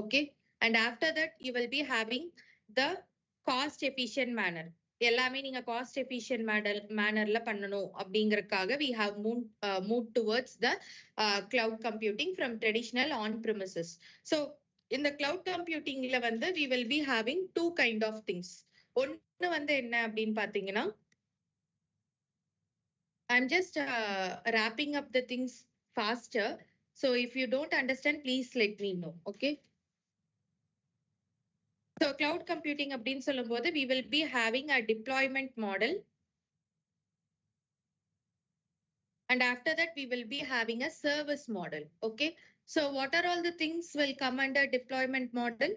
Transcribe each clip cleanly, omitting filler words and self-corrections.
Okay. And after that, you will be having the cost efficient manner. எல்லாமே நீங்க cost efficient மேனர்ல பண்ணணும் அப்படிங்கறதுக்காக we have moved towards the cloud computing from traditional on premises. So in the cloud computingல வந்து we will be having two kind of things. ஒன்னு வந்து என்ன அப்படின்னு பாத்தீங்கன்னா, I'm just wrapping up the things faster. So if you don't understand, please let me know. Okay. So cloud computing அப்படின்னு சொல்லும்போது we will be having a deployment model. And after that, we will be having a service model. Okay. So what are all the things will come under deployment model?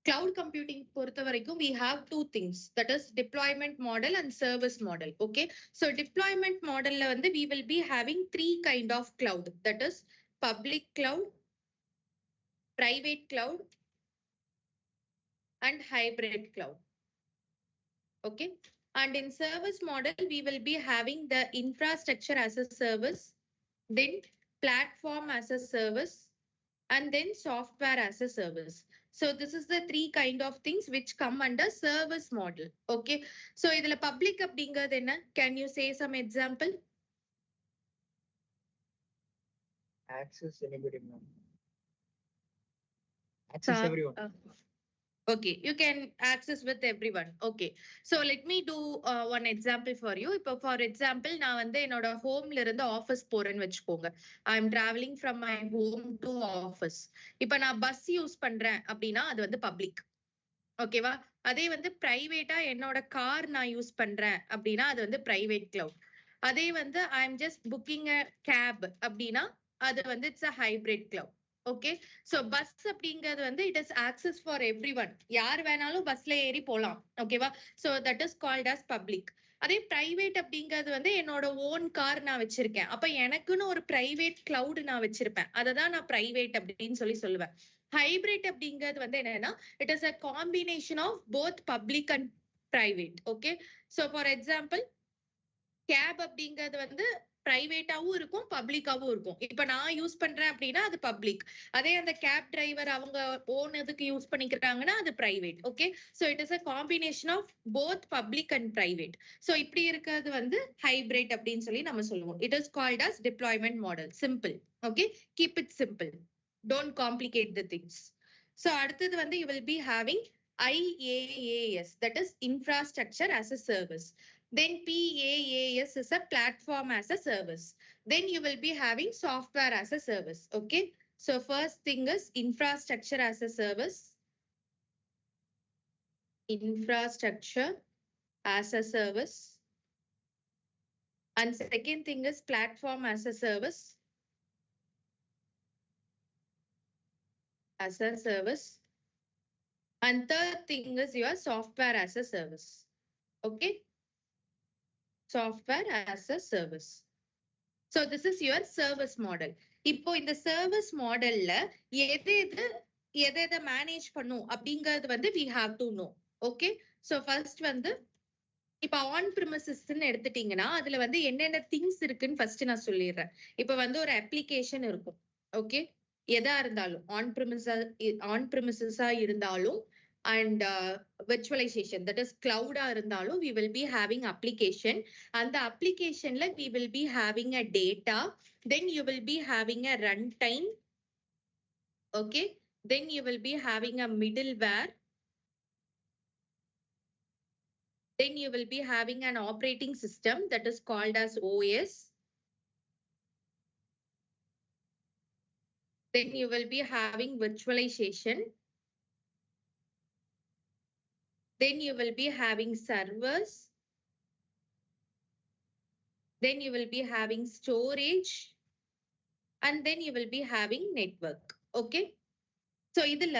Cloud computing பொறுத்த வரைக்கும் we have two things, that is deployment model and service model. Okay. So deployment model வந்து we will be having three kind of cloud, that is public cloud, private cloud, and hybrid cloud. Okay. And in service model, we will be having the infrastructure as a service, then platform as a service, and then software as a service. So this is the three kind of things which come under service model. Okay. So idhula public அப்படிங்கிறது என்ன? Can you say some example? Access anybody. Access everyone. Okay, you can access with everyone. Okay, so let me do one example for you. இப்போ for example, நான் வந்து என்னோட ஹோம்ல இருந்து office போறேன்னு வச்சுக்கோங்க. I am traveling from my home to office. இப்போ நான் பஸ் யூஸ் பண்றேன் அப்படின்னா அது வந்து பப்ளிக். ஓகேவா? அதே வந்து பிரைவேட்டா என்னோட கார் நான் யூஸ் பண்றேன் அப்படின்னா அது வந்து பிரைவேட் கிளவுட். அதே வந்து I am just booking a cab அப்படின்னா அது வந்து it's a hybrid cloud. Okay. So bus அப்படிங்கிறது வந்து it is access for every one, யார் வேணாலும் பஸ்ல ஏறி போலாம். ஓகேவா? So that is called as public. அதே பிரைவேட் அப்படிங்கிறது வந்து என்னோட ஓன் கார் நான் வச்சிருக்கேன், அப்ப எனக்குன்னு ஒரு பிரைவேட் கிளவுட் நான் வச்சிருப்பேன், அததான் நான் பிரைவேட் அப்படின்னு சொல்லுவேன். ஹைபிரிட் அப்படிங்கிறது வந்து என்னன்னா, it is a combination of both public and private. Okay. So for example, cab அப்படிங்கிறது வந்து பிரைவேட்டாவும் இருக்கும், பப்ளிக்காவும் இருக்கும். இப்ப நான் யூஸ் பண்றேன் அப்படின்னா அது பப்ளிக். அதே அந்த கேப் டிரைவர் அவங்க ஓன் இதுக்கு யூஸ் பண்ணிக்கிறாங்கன்னா அது private. Okay. So it is a combination of both public and private. So இப்படி இருக்கிறது வந்து ஹைபிரிட் அப்படின்னு சொல்லி நம்ம சொல்லுவோம். It is called as deployment model. Simple. Okay. Keep it simple, don't complicate the things. So அடுத்தது வந்து you will be having IaaS, that is infrastructure as a service. Then PaaS is a platform as a service. Then you will be having software as a service. Okay. So first thing is infrastructure as a service. Infrastructure as a service. And second thing is platform as a service. As a service. And third thing is your software as a service. Okay. Software as a service. So this is your service model. இப்போ இந்த service modelல எதை manage பண்ணும் அப்படிங்கிறது வந்து we have to know. Okay. So first வந்து இப்ப on பிரிமிசஸ்ன்னு எடுத்துட்டீங்கன்னா அதுல வந்து என்னென்ன திங்ஸ் இருக்குன்னு ஃபர்ஸ்ட் நான் சொல்லிடுறேன். இப்ப வந்து ஒரு அப்ளிகேஷன் இருக்கும். ஓகே. எதா இருந்தாலும் ஆன் பிரிமிசஸா இருந்தாலும் and virtualization, that is cloud இருந்தாலும் we will be having application. அந்த applicationல we will be having a data, then you will be having a runtime. Okay. Then you will be having a middleware. Then you will be having an operating system that is called as OS. Then you will be having virtualization. Then you will be having servers. Then you will be having storage. And then you will be having network. Okay. So இதுல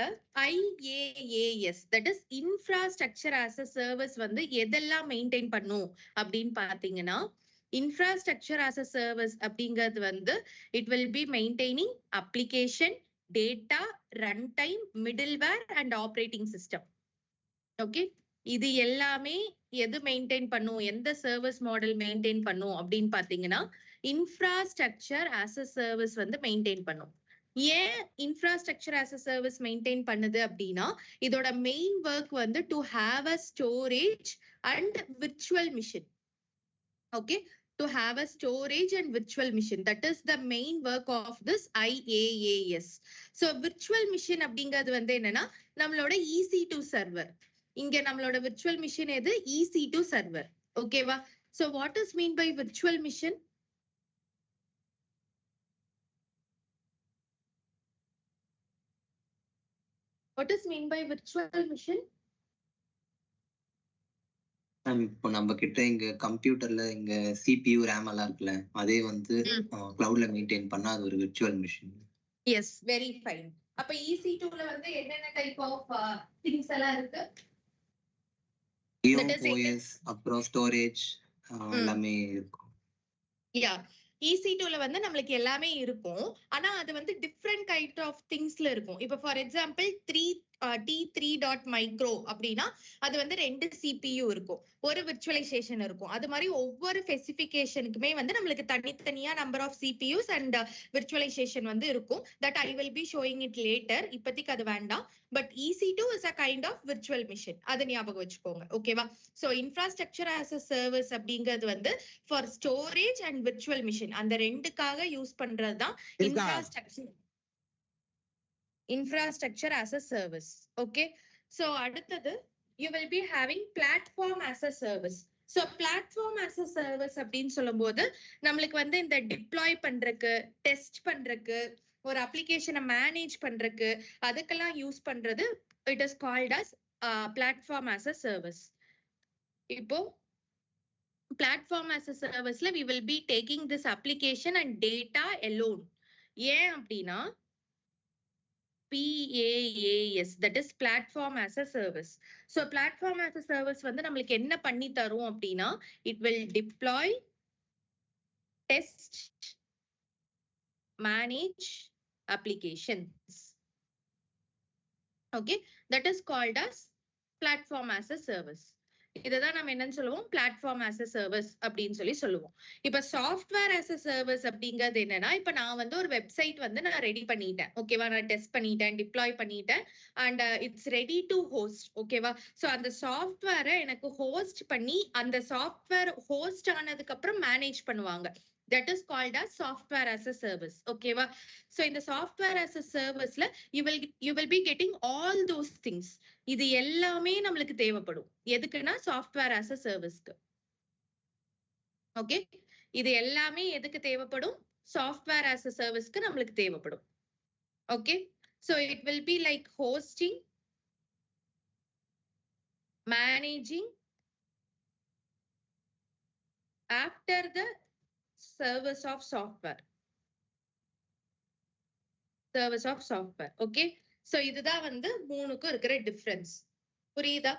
IaaS, that is infrastructure as a service வந்து எதெல்லாம் maintain பண்ணும் அப்படின்னு பாத்தீங்கன்னா, infrastructure as a service அப்படிங்கிறது வந்து it will be maintaining application, data, runtime, middleware and operating system. Okay. இது எல்லாமே எது மெயின்டைன் பண்ணும், எந்த சர்வீஸ் மாடல் மெயின்டைன் பண்ணும் அப்படின்னு பாத்தீங்கன்னா இன்ஃப்ராஸ்ட்ரக்சர் ஆஸ் அ சர்வீஸ் வந்து மெயின்டைன் பண்ணும். ஏன் infrastructure as a service maintain பண்ணுது அப்படின்னா இதோட மெயின் ஒர்க் வந்து to have a storage and virtual machine. Okay, to have a storage and virtual machine, that is the main work of this IaaS. So virtual machine அப்படிங்கிறது வந்து என்னன்னா நம்மளோட EC2 server. இங்க நம்மளோட virtual machine எது, EC2 server. ஓகேவா? So what is mean by virtual machine? What is mean by virtual machine? இப்போ நம்ம கிட்ட இங்க கம்ப்யூட்டர்ல இங்க CPU RAM எல்லாம் இருக்குல்ல, அதே வந்து கிளவுட்ல மெயின்டைன் பண்ணா அது ஒரு virtual machine. Yes, very fine. அப்ப EC2ல வந்து என்னென்ன டைப் ஆஃப் திங்ஸ் எல்லாம் இருக்கு? OS அப்புறம் ஸ்டோரேஜ் எல்லாமே இருக்கும். யா, EC2ல வந்து நம்மளுக்கு எல்லாமே இருக்கும். ஆனா அது வந்து டிஃப்ரெண்ட் கைண்ட் ஆஃப் திங்ஸ்ல இருக்கும். இப்ப ஃபார் எக்ஸாம்பிள் T3.micro அப்படின்னா அது வந்து 2 CPU இருக்கும், ஒரு விர்ச்சுவலைசேஷன் இருக்கும். அது மாதிரி ஒவ்வொரு ஸ்பெசிபிகேஷனுக்குமே வந்து நம்மளுக்கு தனித்தனியா number of CPUs and virtualization வந்து இருக்கும். That I will be showing it later. இப்போதைக்கு அது வேண்டாம். But EC2 is a kind of virtual machine, அதை ஞாபகம் வச்சுக்கோங்க. ஓகேவா? So infrastructure as a service அப்படிங்கிறது வந்து for storage and virtual machine, அந்த ரெண்டுக்காக யூஸ் பண்றதுதான் infrastructure as a service. Okay, so அடுத்தது you will be having platform as a service. So platform as a service அப்படின்னு சொல்லும்போது நம்மளுக்கு வந்து இந்த டிப்ளாய் பண்றதுக்கு, டெஸ்ட் பண்றதுக்கு, ஒரு அப்ளிகேஷனை மேனேஜ் பண்றதுக்கு, அதுக்கெல்லாம் யூஸ் பண்றது it is called as platform as a service. இப்போ platform as a serviceல we will be taking this application and data alone. ஏன் அப்படின்னா PaaS, that is platform as a service. So platform as a service வந்து நம்மளுக்கு என்ன பண்ணி தரும் அப்படின்னா it will deploy, test, manage applications. Okay, that is called as platform as a service. இதுதான் நம்ம என்னன்னு சொல்லுவோம், பிளாட்ஃபார்ம் ஆஸ் அ சர்வீஸ் அப்படின்னு சொல்லுவோம். இப்ப சாஃப்ட்வேர் ஆஸ் அ சர்வீஸ் அப்படிங்கிறது என்னன்னா, இப்ப நான் வந்து ஒரு வெப்சைட் வந்து நான் ரெடி பண்ணிட்டேன். ஓகேவா? நான் டெஸ்ட் பண்ணிட்டேன், டிப்ளாய் பண்ணிட்டேன் and it's ready to host. ஓகேவா? சோ அந்த சாஃப்ட்வேரை எனக்கு ஹோஸ்ட் பண்ணி அந்த சாஃப்ட்வேர் ஹோஸ்ட் ஆனதுக்கு அப்புறம் மேனேஜ் பண்ணுவாங்க. That is called as software as a service. ஓகேவா? So இந்த software as a serviceல you will be getting all those things. இது எல்லாமே நம்மளுக்கு தேவைப்படும். எதுக்குன்னா சாஃப்ட்வேர் ஆஸ் அ சர்வீஸ்க்கு. ஓகே, இது எல்லாமே எதுக்கு தேவைப்படும்? சாஃப்ட்வேர் ஆஸ் அ சர்வீஸ்க்கு நம்மளுக்கு தேவைப்படும். Okay, so it will be like hosting, managing after the service of software. Service of software. Okay, so இதுதான் வந்து மூணுக்கும் இருக்கிற டிஃபரன்ஸ். புரியுதா?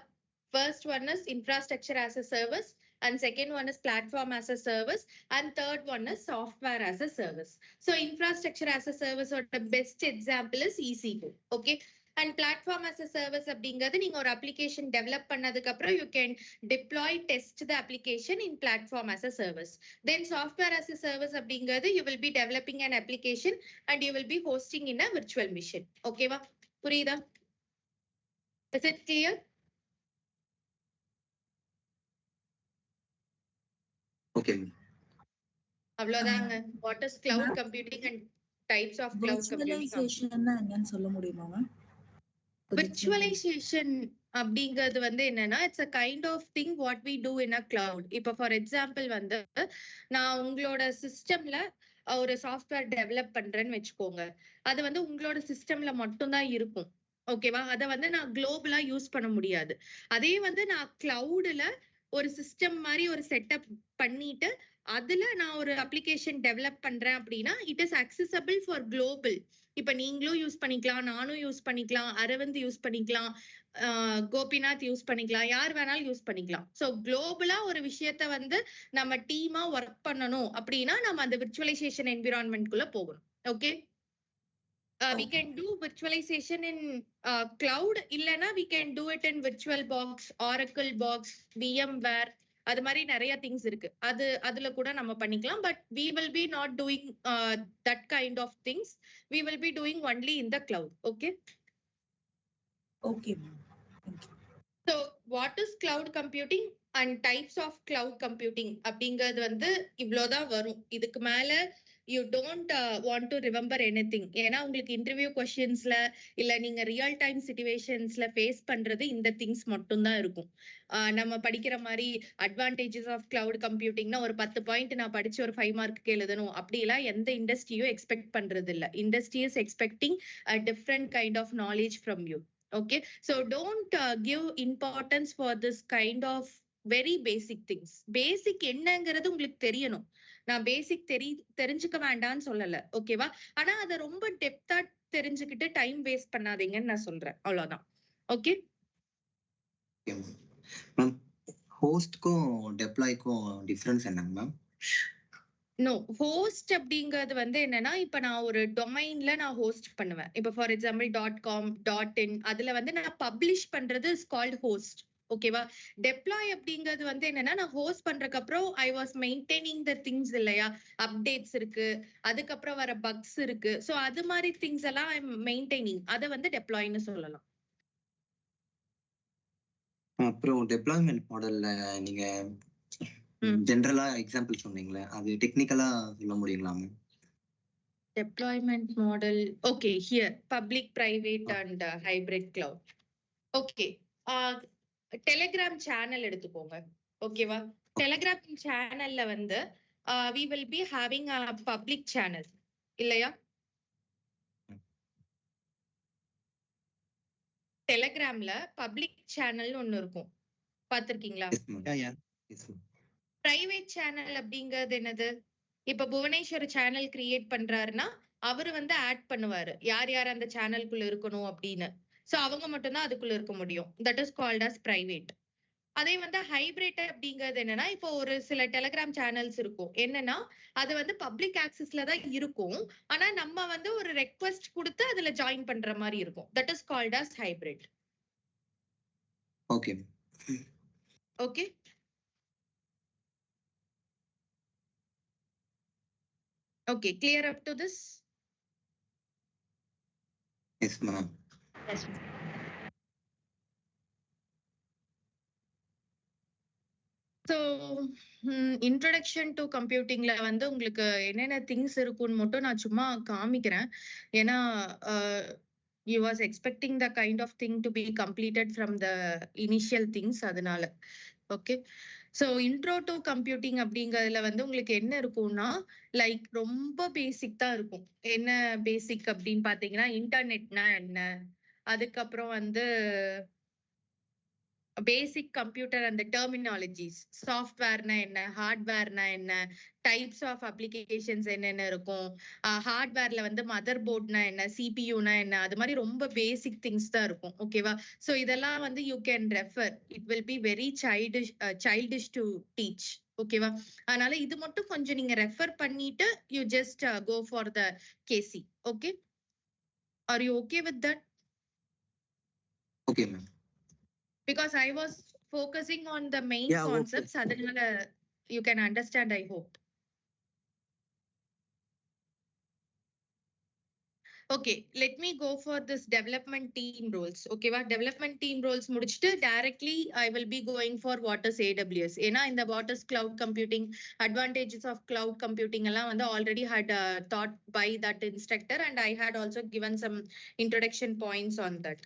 First one is infrastructure as a service, and second one is platform as a service, and third one is software as a service. So infrastructure as a service or the best example is EC2. Okay, and platform as a service அப்படிங்கிறது நீங்க ஒரு application develop பண்ணதுக்கு அப்புறம் you can deploy, test the application in platform as a service. Then software as a service அப்படிங்கிறது you will be developing an application and you will be hosting in a virtual machine. Okay வா? புரியுதா? Is it clear? Okay, அவ்வளவுதாங்க. What is cloud computing and types of cloud computing. விர்ச்சுவலைசேஷன்னா என்னன்னு சொல்ல முடியுமா ma'am? Virtualization அப்படிங்கிறது வந்து என்னன்னா it's a kind of thing what we do in a cloud. இப்போ ஃபார் எக்ஸாம்பிள் வந்து நான் உங்களோட சிஸ்டம்ல ஒரு சாஃப்ட்வேர் டெவலப் பண்றேன்னு வச்சுக்கோங்க. அது வந்து உங்களோட சிஸ்டம்ல மட்டும்தான் இருக்கும். ஓகேவா? அதை வந்து நான் குளோபலா யூஸ் பண்ண முடியாது. அதே வந்து நான் கிளவுட்ல ஒரு சிஸ்டம் மாதிரி ஒரு செட்டப் பண்ணிட்டு அதுல நான் ஒரு அப்ளிகேஷன் டெவலப் பண்றேன் அப்படின்னா it is accessible for global. இப்ப நீங்களும் யூஸ் பண்ணிக்கலாம், நானும் யூஸ் பண்ணிக்கலாம், அரவிந்த் யூஸ் பண்ணிக்கலாம், கோபிநாத் யூஸ் பண்ணிக்கலாம், யார் வேணாலும் யூஸ் பண்ணிக்கலாம். சோ குளோபலா ஒரு விஷயத்த வந்து நம்ம டீமா ஒர்க் பண்ணணும் அப்படின்னா நம்ம அந்த விர்ச்சுவலைசேஷன் என்விரான்மெண்ட் குள்ள போகணும். Okay, we can do virtualization in cloud இல்லனா we can do it in virtualbox, oracle box, vmware. அது மாதிரி நிறைய திங்ஸ் இருக்கு. அதுல கூட நம்ம பண்ணிக்கலாம். But we will be not doing that kind of things. We will be doing only in the cloud. Okay. Okay, ma'am. Thank you. So what is cloud computing and types of cloud computing அப்படிங்கிறது வந்து இவ்வளவுதான் வரும். இதுக்கு மேல you don't want to remember anything. ஏன்னா உங்களுக்கு interview கொஸ்டின்ஸ்ல இல்ல நீங்க ரியல் டைம் சிச்சுவேஷன்ஸ்ல ஃபேஸ் பண்றது இந்த திங்ஸ் மட்டும் தான் இருக்கும். நம்ம படிக்கிற மாதிரி அட்வான்டேஜஸ் ஆஃப் கிளவுட் கம்ப்யூட்டிங்னா ஒரு 10 பாயிண்ட் நான் படிச்சு ஒரு 5 மார்க்கு எழுதணும் அப்படிலாம் எந்த இண்டஸ்ட்ரியும் எக்ஸ்பெக்ட் பண்றது இல்ல. Industry is expecting a different kind of knowledge from you. Okay, so don't give importance for this kind of very basic things. Basic என்னங்கிறது உங்களுக்கு தெரியணும். நான் பேசிக் தெரிஞ்சுக்க வேண்டாம்னு சொல்லல, ஓகேவா? ஆனா அதை ரொம்ப டெப்தா தெரிஞ்சுக்கிட்டு டைம் வேஸ்ட் பண்ணாதீங்கன்னு நான் சொல்றேன், அவ்வளவுதான். ஓகே மேம், ஹோஸ்ட்க்கும் டெப்ளாய்க்கும் டிஃபரன்ஸ் என்னங்க மேம்? நோ, ஹோஸ்ட் அப்படிங்கிறது வந்து என்னன்னா, இப்ப நான் ஒரு டொமைன்ல நான் ஹோஸ்ட் பண்ணுவேன். இப்ப ஃபார் எக்ஸாம்பிள் .com, .in அதுல வந்து நான் பப்ளிஷ் பண்றது இஸ் கால்ட் ஹோஸ்ட். ஓகேவா? டெப்ளாய் அப்படிங்கிறது வந்து என்னன்னா, நான் ஹோஸ்ட் பண்றதுக்கு அப்புறம் I was maintaining the things இல்லையா, அப்டேட்ஸ் இருக்கு, அதுக்கப்புறம் வர பக்ஸ் இருக்கு. சோ அது மாதிரி திங்ஸ் எல்லாம் ஐ எம் மெயின்டைனிங். அதை வந்து டெப்ளாய்னு சொல்லலாம். அப்புறம் டெப்ளாய்மெண்ட் மாடல்ல நீங்க ஜெனரலா எக்ஸாம்பிள் சொன்னீங்களே, அது டெக்னிக்கலா சொல்ல முடியுங்களா ma'am? Deployment model, okay, here public, private and hybrid cloud. Okay, Telegram channel எடுத்துக்கோங்க, ஓகேவா? டெலிகிராம் சேனல்ல வந்து we will be having a public channel இல்லையா? டெலிகிராம்ல பப்ளிக் சேனல் ஒன்னு இருக்கும், பாத்திருக்கீங்களா? பிரைவேட் சேனல் அப்படிங்கிறது என்னது? இப்ப புவனேஸ்வர் சேனல் கிரியேட் பண்றாருன்னா அவரு வந்து ஆட் பண்ணுவாரு யார் யார் அந்த சேனலுக்குள்ள இருக்கணும் அப்படின்னு. சோ அவங்க மட்டும்தான் அதுக்குள்ள இருக்க முடியும். That is called as private. அதே வந்து ஹைபிரிட் அப்படிங்கிறது என்னன்னா, இப்போ ஒரு சில டெலிகிராம் சேனல்ஸ் இருக்கும், என்னன்னா அது வந்து பப்ளிக் ஆக்சஸ்ல தான் இருக்கும், ஆனா நம்ம வந்து ஒரு ரெக்வெஸ்ட் கொடுத்து அதுல ஜாயின் பண்ற மாதிரி இருக்கும். That is called as hybrid. Okay okay, okay, clear up to this? Yes ma'am. Yes ma'am. So introduction to computingல வந்து உங்களுக்கு என்னென்ன திங்ஸ் இருக்குன்னு மட்டும் நான் சும்மா காமிக்கிறேன். ஏன்னா you was expecting the kind of thing to be completed from the initial things, அதனால. Okay, so intro to computing அப்படிங்கறதுல வந்து உங்களுக்கு என்ன இருக்கும்னா, லைக் ரொம்ப பேசிக் தான் இருக்கும். என்ன பேசிக் அப்படின்னு பாத்தீங்கன்னா, இன்டர்நெட்னா என்ன, அதுக்கப்புறம் வந்து பேசிக் கம்ப்யூட்டர் அந்த டெர்மினாலஜிஸ், சாஃப்ட்வேர்னா என்ன, ஹார்ட்வேர்னா என்ன, டைப்ஸ் ஆஃப் அப்ளிகேஷன்ஸ் என்னென்ன இருக்கும், ஹார்ட்வேர்ல வந்து மதர் போர்ட்னா என்ன, சிபியூனா என்ன, அது மாதிரி ரொம்ப பேசிக் திங்ஸ் தான் இருக்கும். ஓகேவா? சோ இதெல்லாம் வந்து you can refer. It will be very childish to teach. ஓகேவா? அதனால இது மட்டும் கொஞ்சம் நீங்க ரெஃபர் பண்ணிட்டு you just go for the KC. Okay, are you okay with that? Okay ma'am. Because I was focusing on the main concepts, adanaala you can understand, I hope. Okay, let me go for this development team roles. Okay va, development team roles mudichittu directly I will be going for what is AWS. Ena in the what is cloud computing, advantages of cloud computing alla வந்து already had taught by that instructor, and I had also given some introduction points on that.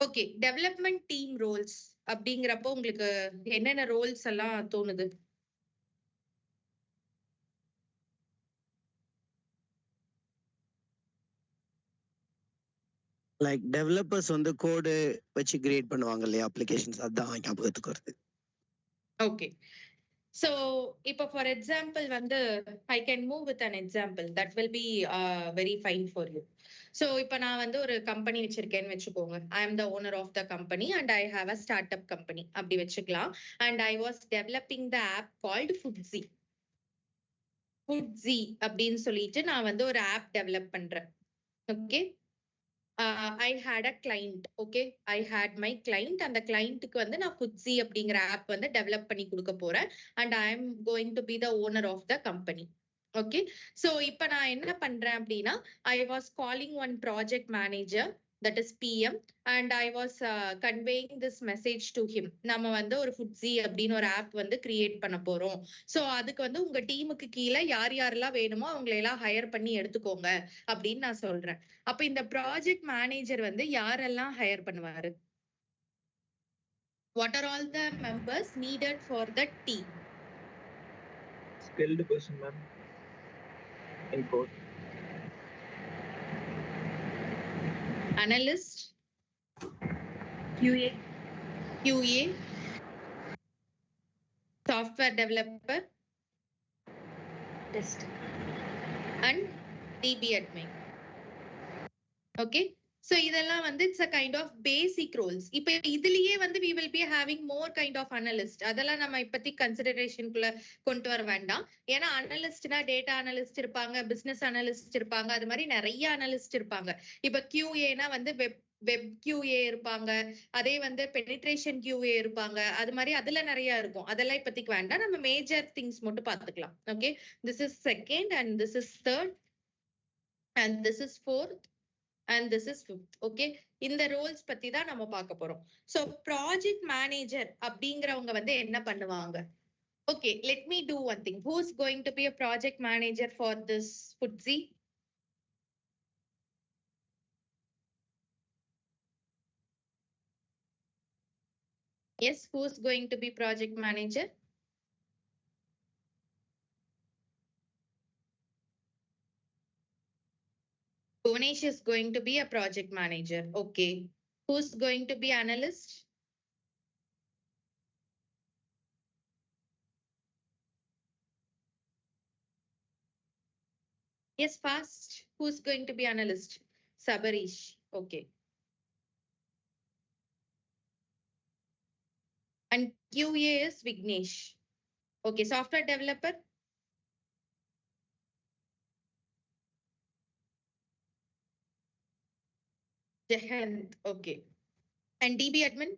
ஓகே, development team roles அப்படிங்கிறப்போ உங்களுக்கு என்னென்ன roles எல்லாம் தோணுது? Like developers வந்து code வச்சு create பண்ணுவாங்க இல்லையா அப்ளிகேஷன்ஸ், அதான் ஞாபகத்துக்கு வருது. ஓகே, so இப்போ ஃபார் எக்ஸாம்பிள் வந்து I can move with an example that will be very fine for you. So இப்போ நான் வந்து ஒரு கம்பெனி வச்சிருக்கேன்னு வச்சுக்கோங்க. I am the owner of the company and I have a startup company அப்படி வச்சுக்கலாம். And I was developing the app called Foodzi. Foodzi அப்படின்னு சொல்லிட்டு நான் வந்து ஒரு ஆப் டெவலப் பண்றேன். Okay, I had a client. Okay, I had my client. அந்த கிளைண்ட்டுக்கு வந்து நான் ஃபுட்ஸி அப்படிங்கிற ஆப் வந்து டெவலப் பண்ணி கொடுக்க போறேன். And I am going to be the owner of the company. Okay, so இப்போ நான் என்ன பண்றேன் அப்படின்னா, I was calling one project manager, that is PM, and I was conveying this message to him. நம்ம வந்து ஒரு ஃபுட்ஸி அப்படின்னு ஒரு ஆப் வந்து கிரியேட் பண்ண போறோம். ஸோ அதுக்கு வந்து உங்க டீமுக்கு கீழே யார் யாரெல்லாம் வேணுமோ அவங்களை எல்லாம் ஹையர் பண்ணி எடுத்துக்கோங்க அப்படின்னு நான் சொல்றேன். அப்ப இந்த ப்ராஜெக்ட் மேனேஜர் வந்து யாரெல்லாம் ஹையர் பண்ணுவாரு? What are all the members needed for the team? Skilled person, ma'am. In code. Analyst, QA, software developer, test. and DB admin. Okay, so இதெல்லாம் வந்து it's a kind of basic roles. இப்போ இதுலயே வந்து we will be having more kind of analyst. அதெல்லாம் நம்ம இப்பத்தி கன்சிடரேஷனுக்குள்ள கொண்டு வர வேண்டாம். ஏன்னா அனலிஸ்ட்னா டேட்டா அனலிஸ்ட் இருப்பாங்க, பிசினஸ் அனலிஸ்ட் இருப்பாங்க, அது மாதிரி நிறைய அனலிஸ்ட் இருப்பாங்க. இப்ப QAனா வந்து வெப் QA இருப்பாங்க, அதே வந்து பெனிட்ரேஷன் QA இருப்பாங்க, அது மாதிரி அதுல நிறைய இருக்கும். அதெல்லாம் இப்பத்திக்கு வேண்டாம், நம்ம மேஜர் திங்ஸ் மட்டும் பார்த்துக்கலாம். Okay, this is second and this is third and this is fourth and this is fifth. Okay, இந்த ரோல்ஸ் பத்தி தான் நம்ம பார்க்க போறோம். சோ ப்ராஜெக்ட் மேனேஜர் அப்படிங்கறவங்க வந்து என்ன பண்ணுவாங்க? Okay, let me do one thing. Who is going to be a project manager for this FTSE? Yes, who is going to be project manager? Bhuvanesh is going to be a project manager. Okay, who's going to be analyst? Yes, fast. Who's going to be analyst? Sabarish. Okay. And QA is Vignesh. Okay, software developer. Jehant. Okay. And DB admin?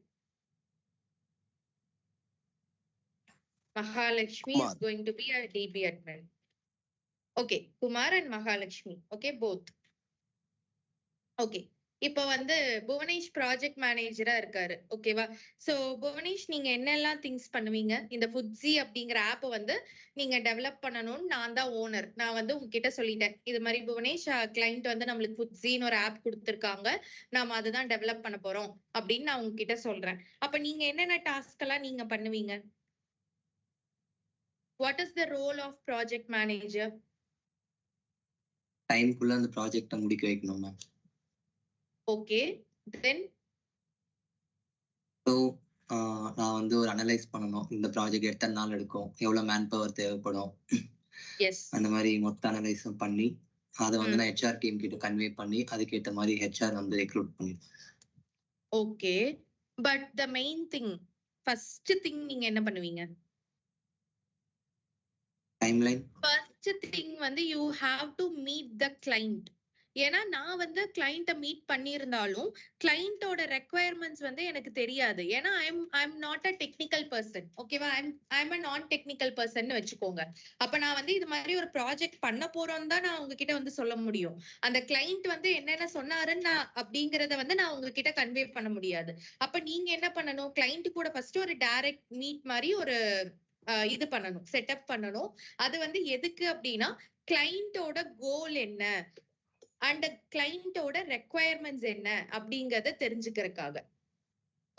Mahalakshmi is Kumar. going to be a DB admin. Okay, Kumar and Mahalakshmi. Okay, both. Okay. இப்போ வந்து Bhuvanesh project மேனேஜரா இருக்காரு. ஓகேவா? So Bhuvanesh நீங்க என்னெல்லாம் things பண்ணுவீங்க? இந்த ஃபுட்ஸி அப்படிங்கிற ஆப் வந்து நீங்க டெவலப் பண்ணணும்னு நான் தான் ஓனர். நான் வந்து உங்ககிட்ட சொல்லிட்டேன், இது மாதிரி புவனேஷ் கிளைண்ட் வந்து நம்மளுக்கு ஃபுட்ஸின்னு ஒரு ஆப் கொடுத்துருக்காங்க, நாம அதுதான் டெவலப் பண்ண போறோம் அப்படின்னு நான் உங்ககிட்ட சொல்றேன். அப்ப நீங்க என்னென்ன டாஸ்க் எல்லாம் நீங்க பண்ணுவீங்க? What is the role of project manager? டைம்குள்ள அந்த ப்ராஜெக்ட்டை முடிக்க வைக்கணும் மேம். ஓகே, தென் ஸோ நான் வந்து ஒரு அனலைஸ் பண்ணணும், இந்த ப்ராஜெக்ட் எத்தனை நாள் எடுக்கும், எவ்வளவு மேன் பவர் தேவைப்படும், எஸ் அந்த மாதிரி மொத்த அனலைஸும் பண்ணி அதை வந்து நான் HR டீம் கிட்ட கன்வே பண்ணி அதுக்கேற்ற மாதிரி HR வந்து ரெக்ரூட் பண்ணிடுவேன். Okay, but the main thing, first thing நீங்க என்ன பண்ணுவீங்க? டைம்லைன். ஃபர்ஸ்ட் திங் வந்து you have to meet the client. ஏன்னா நான் வந்து கிளைண்ட்டை மீட் பண்ணியிருந்தாலும் கிளைண்டோட ரெக்குவயர்மெண்ட்ஸ் வந்து எனக்கு தெரியாது. ஏன்னா I'm not a technical person. ஓகேவா? ஐம் அ நான் டெக்னிக்கல் பர்சன் வச்சுக்கோங்க. அப்ப நான் வந்து இது மாதிரி ஒரு ப்ராஜெக்ட் பண்ண போறோம் தான் நான் உங்ககிட்ட வந்து சொல்ல முடியும். அந்த கிளைண்ட் வந்து என்னென்ன சொன்னாருன்னு அப்படிங்கறத வந்து நான் உங்ககிட்ட கன்வே பண்ண முடியாது. அப்ப நீங்க என்ன பண்ணணும்? கிளைண்ட் கூட ஃபர்ஸ்ட் ஒரு டைரக்ட் மீட் மாதிரி ஒரு இது பண்ணணும், செட்டப் பண்ணணும். அது வந்து எதுக்கு அப்படின்னா கிளைண்டோட கோல் என்ன அண்ட் கிளைண்டோட ரெக்குவயர்மெண்ட்ஸ் என்ன அப்படிங்கறத தெரிஞ்சுக்கிறதுக்காக.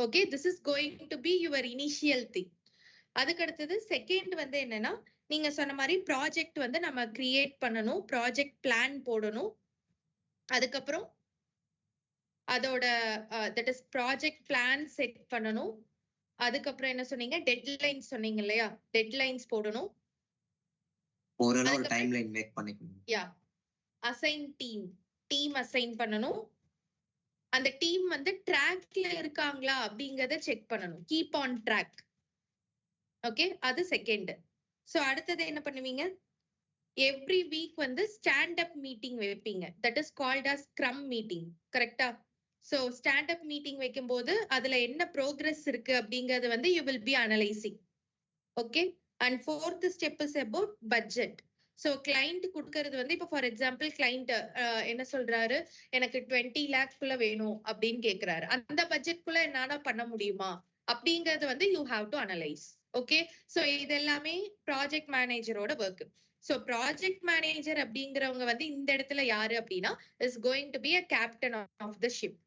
Okay, this is going to be your initial thing. அதுக்கு அடுத்தது செகண்ட் வந்து என்னன்னா, நீங்க சொன்ன மாதிரி ப்ராஜெக்ட் வந்து நம்ம கிரியேட் பண்ணணும், ப்ராஜெக்ட் பிளான் போடணும். அதுக்கப்புறம் அதோட that is project plan set பண்ணணும். அதுக்கப்புறம் என்ன சொன்னீங்க? டெட்லைன்ஸ் சொன்னீங்க இல்லையா? டெட்லைன்ஸ் போடணும். ஓரளவு ஒரு டைம்லைன் மேக் பண்ணிக்கணும். யா, அசைன் டீம் அசைன் பண்ணணும். அந்த டீம் வந்து ட்ராக்ல இருக்காங்களா அப்படிங்கறத செக் பண்ணணும். Keep on track. ஓகே, அது செகண்ட். சோ அடுத்தது என்ன பண்ணுவீங்க? எவ்ரி வீக் வந்து ஸ்டாண்ட் அப் மீட்டிங் வைப்பீங்க. That is called as scrum meeting. கரெக்டா? சோ ஸ்டாண்ட் அப் மீட்டிங் வைக்கும்போது அதுல என்ன ப்ரோக்ரஸ் இருக்கு அப்படிங்கறது வந்து you will be analysing. Okay. And fourth step is about budget. So client கொடுக்கறது வந்து இப்போ ஃபார் எக்ஸாம்பிள் கிளைண்ட் என்ன சொல்றாரு, எனக்கு 20 lakhs குள்ள வேணும் அப்படின்னு கேக்குறாரு. அந்த பட்ஜெட் குள்ள என்னால பண்ண முடியுமா அப்படிங்கறது வந்து you have to analyse. Okay. So இது எல்லாமே ப்ராஜெக்ட் மேனேஜரோட ஒர்க். சோ ப்ராஜெக்ட் மேனேஜர் அப்படிங்கிறவங்க வந்து இந்த இடத்துல யாரு அப்படின்னா is going to be a captain of the ship.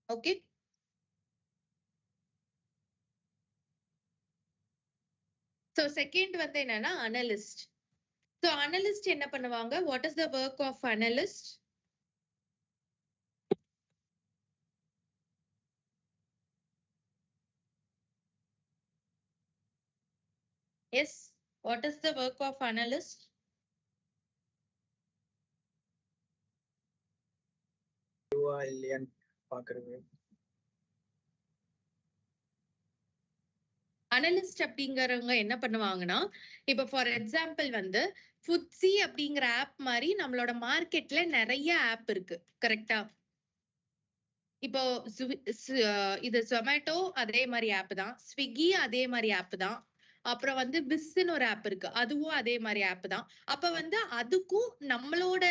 Okay. So second வந்து என்னன்னா அனலிஸ்ட். சோ அனலிஸ்ட் என்ன பண்ணுவாங்க? What is the work of analyst? Yes, what is the work of analyst? இல்லையான்னு பாக்குறது. அனலிஸ்ட் அப்படிங்கறவங்க என்ன பண்ணுவாங்கன்னா, இப்ப ஃபார் எக்ஸாம்பிள் வந்து ஃபுட்ஸி அப்படிங்கிற ஆப் மாதிரி நம்மளோட மார்க்கெட்ல நிறைய ஆப் இருக்கு. கரெக்டா? இப்போ இது ஜொமேட்டோ அதே மாதிரி ஆப் தான், ஸ்விக்கி அதே மாதிரி ஆப் தான், அப்புறம் வந்து பிஸ்ன்னு ஒரு ஆப் இருக்கு, அதுவும் அதே மாதிரி ஆப் தான். அப்ப வந்து அதுக்கும் நம்மளோட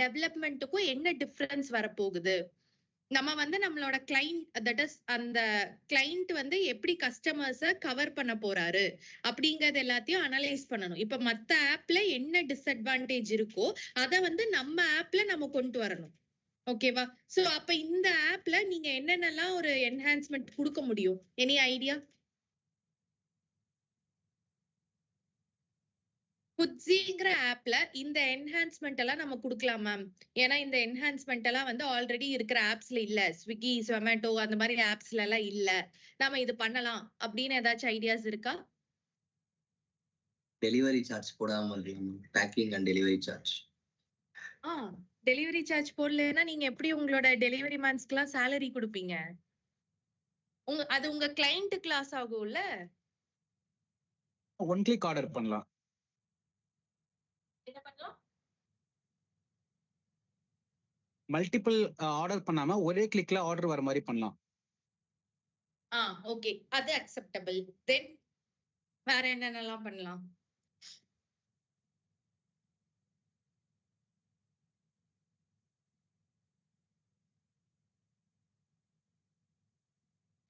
டெவலப்மெண்ட்டுக்கும் என்ன டிஃபரன்ஸ் வரப்போகுது? நம்ம வந்து நம்மளோட கிளைண்ட் தட் இஸ் அந்த கிளைண்ட் வந்து எப்படி கஸ்டமர்ஸ கவர் பண்ண போறாரு அப்படிங்கறது எல்லாத்தையும் அனலைஸ் பண்ணணும். இப்ப மத்த ஆப்ல என்ன டிஸ்அட்வான்டேஜ் இருக்கோ அத வந்து நம்ம ஆப்ல நம்ம கொண்டு வரணும். ஓகேவா? சோ அப்ப இந்த ஆப்ல நீங்க என்னென்னலாம் ஒரு என்ஹான்ஸ்மெண்ட் கொடுக்க முடியும்? Any idea? புட்ஸிங்கிற ஆப்ல இந்த என்ஹான்ஸ்மெண்ட் எல்லாம் நம்ம கொடுக்கலாம் மேம். ஏன்னா இந்த என்ஹான்ஸ்மெண்ட் எல்லாம் வந்து ஆல்ரெடி இருக்கிற ஆப்ஸ்ல இல்ல, ஸ்விக்கி ஜொமேட்டோ அந்த மாதிரி ஆப்ஸ்ல எல்லாம் இல்ல, நாம இது பண்ணலாம் அப்படின்னு ஏதாச்சும் ஐடியாஸ் இருக்கா? டெலிவரி சார்ஜ் போடாம இருக்கலாம். Packing and delivery charge. Delivery charge போடலன்னா நீங்க எப்படி உங்களோட டெலிவரி மேன்ஸ்க்குலாம் சேலரி கொடுப்பீங்க? அது உங்க கிளைண்ட் கிளாஸ் ஆகும்ல. ஒன் கிளிக் ஆர்டர் பண்ணலாம். என்ன பண்ணலாம்? மல்டிபிள் ஆர்டர் பண்ணாம ஒரே கிளிக்ல ஆர்டர் வர மாதிரி பண்ணலாம். ஓகே, அது அக்செப்டபிள். தென் வேற என்னென்னலாம் பண்ணலாம்?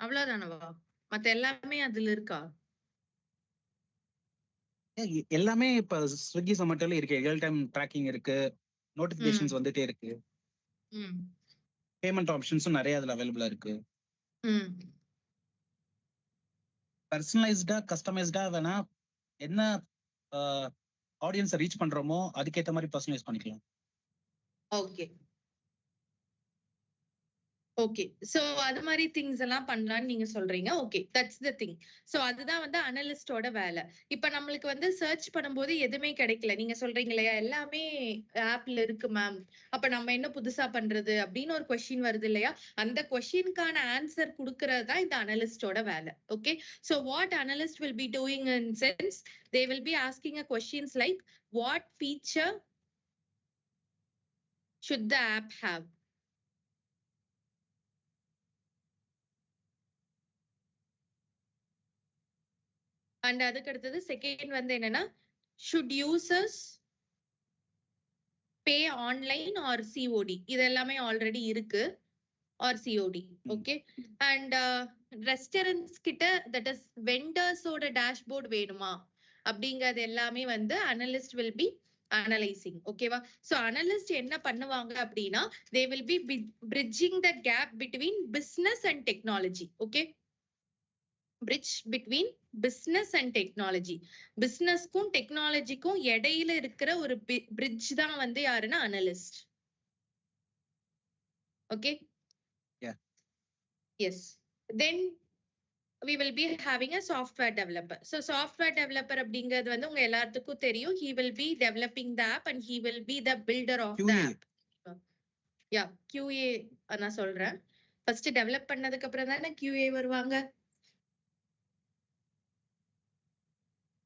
அவ்வளவுதானவா? மத்த எல்லாமே அதுல இருக்கா? எல்லாமே இப்ப ஸ்விக்கி ஜொமேட்டோல இருக்கு. ரியல் டைம் ட்ராக்கிங் இருக்கு, நோட்டிபிகேஷன்ஸ் வந்துட்டே இருக்கு, பேமெண்ட் ஆப்ஷன்ஸும் நிறைய அதுல அவைலபிளா இருக்கு. பர்சனலைஸ்டா கஸ்டமைஸ்டா வேணா என்ன ஆடியன்ஸை ரீச் பண்றோமோ அதுக்கேற்ற மாதிரி பர்சனலைஸ் பண்ணிக்கலாம். Okay okay. சோ அது மாதிரி திங்ஸ் எல்லாம் பண்ணலாம்னு நீங்க சொல்றீங்க. Okay, that's the thing. So அதுதான் வந்து அனலிஸ்டோட வேலை. இப்ப நம்மளுக்கு வந்து சர்ச் பண்ணும்போது எதுவுமே கிடைக்கல, நீங்க சொல்றீங்க இல்லையா, எல்லாமே ஆப்ல இருக்கு மேம், அப்ப நம்ம என்ன புதுசா பண்றது அப்படின்னு ஒரு கொஸ்டின் வருது இல்லையா, அந்த கொஸ்டினுக்கான ஆன்சர் கொடுக்கறது தான் இந்த அனலிஸ்டோட வேலை. Okay. So what analyst will be doing in sense, they will be asking a questions like what feature should the app have? And அதுக்கு அடுத்தது செகண்ட் வந்து என்னன்னா, should users pay online or COD? இது எல்லாமே ஆல்ரெடி இருக்கு, or COD. Okay. And restaurants கிட்ட that is வெண்டர்ஸோட dashboard வேணுமா அப்படிங்கறது எல்லாமே வந்து அனலிஸ்ட் வில் பி அனலைசிங். ஓகேவா? சோ அனலிஸ்ட் என்ன பண்ணுவாங்க அப்படின்னா, they will be bridging the gap between business and technology. Okay, bridge between business and technology. பிசினஸ்க்கும் டெக்னாலஜிக்கும் இடையில இருக்கிற ஒரு bridge தான் வந்து யாருன்னா analyst. Okay. Yes. Then we will be having a software developer. So software developer அப்படிங்கிறது வந்து உங்க எல்லாத்துக்கும் தெரியும், he will be developing the app and he will be the builder of the app. Yeah, QA நான் சொல்றேன். First develop பண்ணதுக்கு அப்புறம் தானே QA வருவாங்க.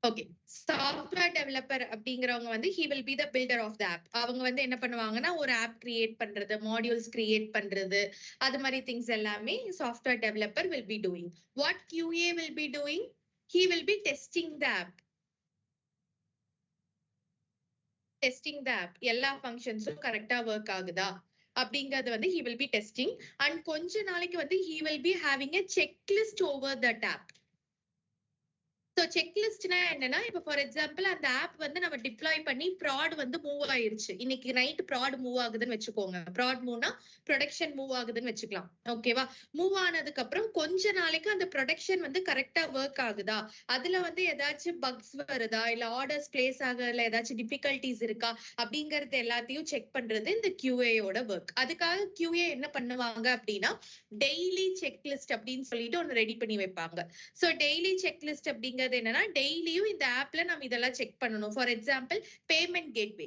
ஓகே, சாஃப்ட்வேர் டெவலப்பர் அப்படிங்கிறவங்க வந்து he will be the builder of the app. அவங்க வந்து என்ன பண்ணுவாங்கன்னா ஒரு ஆப் கிரியேட் பண்றது, மாடியூல்ஸ் கிரியேட் பண்றது, அது மாதிரி திங்ஸ் எல்லாமே software developer will be doing. What QA will be doing? He will be testing the app. Testing the app, எல்லா ஃபங்க்ஷன்ஸும் கரெக்டா ஒர்க் ஆகுதா அப்படிங்கறது வந்து he will be testing. And கொஞ்ச நாளைக்கு வந்து he will be having a checklist over that app. So செக்லிஸ்ட்னா என்னன்னா, இப்போ ஃபார் எக்ஸாம்பிள் அந்த ஆப் வந்து நம்ம டிப்ளாய் பண்ணி ப்ராட் வந்து மூவ் ஆயிருச்சு, இன்னைக்கு நைட் ப்ராட் மூவ் ஆகுதுன்னு வச்சுக்கோங்க. ப்ராட் மூவ்னா ப்ரொடக்ஷன் மூவ் ஆகுதுன்னு வச்சுக்கலாம். ஓகேவா? மூவ் ஆனதுக்கு அப்புறம் கொஞ்ச நாளைக்கு அந்த ப்ரொடக்ஷன் வந்து கரெக்டா ஒர்க் ஆகுதா, அதுல வந்து ஏதாச்சும் பக்ஸ் வருதா, இல்ல ஆர்டர்ஸ் பிளேஸ் ஆகல ஏதாச்சும் டிஃபிகல்டிஸ் இருக்கா அப்படிங்கறது எல்லாத்தையும் செக் பண்றது இந்த QA-யோட ஒர்க். அதுக்காக QA என்ன பண்ணுவாங்க அப்படின்னா டெய்லி செக்லிஸ்ட் அப்படின்னு சொல்லிட்டு ஒன்னு ரெடி பண்ணி வைப்பாங்க. ஸோ டெய்லி செக்லிஸ்ட் அப்படிங்கிறது என்னன்னா, டெய்லியும் இந்த ஆப்ல நம்ம இதெல்லாம் செக் பண்ணணும். For example payment gateway.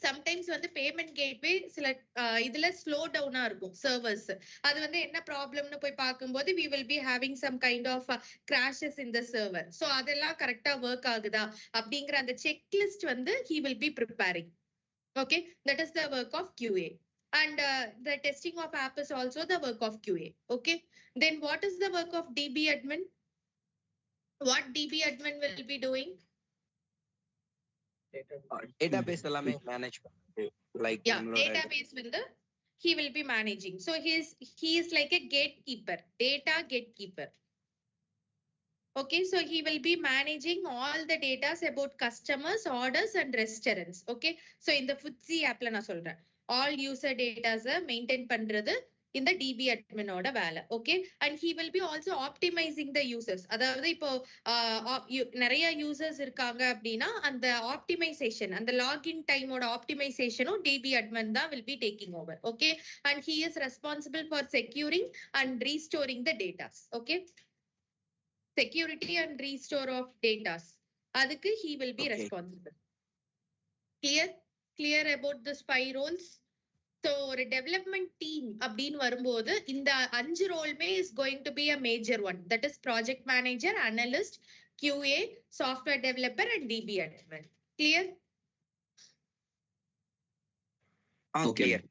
Sometimes வந்து பேமெண்ட் கேட்வே சில இதுல ஸ்லோ டவுனா இருக்கும் சர்வர்ஸ். அது வந்து என்ன ப்ராப்ளம்னு போய் பார்க்கும்போது we will be having some kind of crashes in the server. So அதெல்லாம் கரெக்டா ஒர்க் ஆகுதா அப்படிங்கிற அந்த செக்லிஸ்ட் வந்து he will be preparing. Okay, that is the work of QA. And the testing of app is also the work of QA. Okay, then what is the work of DB admin? What DB admin will be doing? Database எல்லாமே manage பண்ணுது, like Yeah, database வந்து he will be managing. So he is like a gatekeeper, data gatekeeper. Okay, so he will be managing all the data about customers, orders and restaurants. Okay, so in the Foodsie app la na solren, all user data maintain பண்றது இந்த DB admin ஓட வேலை. Okay, and he will be also optimizing the users. அதாவது இப்போ நிறைய users இருக்காங்க அப்படின்னா அந்த ஆப்டிமைசேஷன், அந்த லாகின் டைமோட ஆப்டிமைசேஷனும் DB admin தான் will be taking over. Okay, and he is responsible for securing and restoring the data. Okay, security and restore of data, அதுக்கு he will be responsible. Clear about the 5 roles? So ஒரு development team அப்படின்னு வரும்போது இந்த 5 ரோலுமே is going to be a major one. That is project manager, analyst, QA, software developer and DB admin. Clear? clear.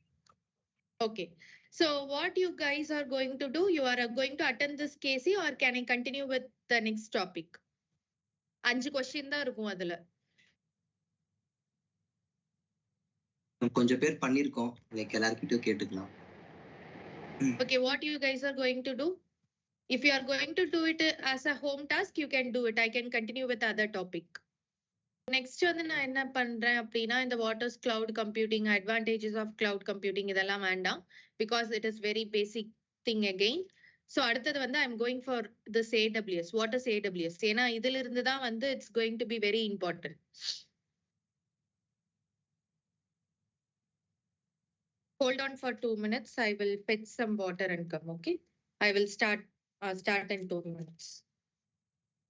Okay. So what you guys are going to do, you are going to attend this KC or can I continue with the next topic? 5 question தான் இருக்கும் அதுல. கொஞ்சம் பேர் பண்ணிருக்கோம், like எல்லார்கிட்டயும் கேட்டுக்கலாம். Okay, what you guys are going to do? If you are going to do it as a home task, you can do it. I can continue with other topic. Next வந்து நான் என்ன பண்றேன் அப்படின்னா, இந்த what is cloud computing, advantages of cloud computing இதெல்லாம் வேண்டாம், because it is very basic thing again. So அடுத்தது வந்து I'm going for this AWS. What is AWS? ஏன்னா இதுல இருந்து தான் வந்து it's going to be very important. Hold on for 2 minutes. I will fetch some water and come. Okay, I will start in 2 minutes.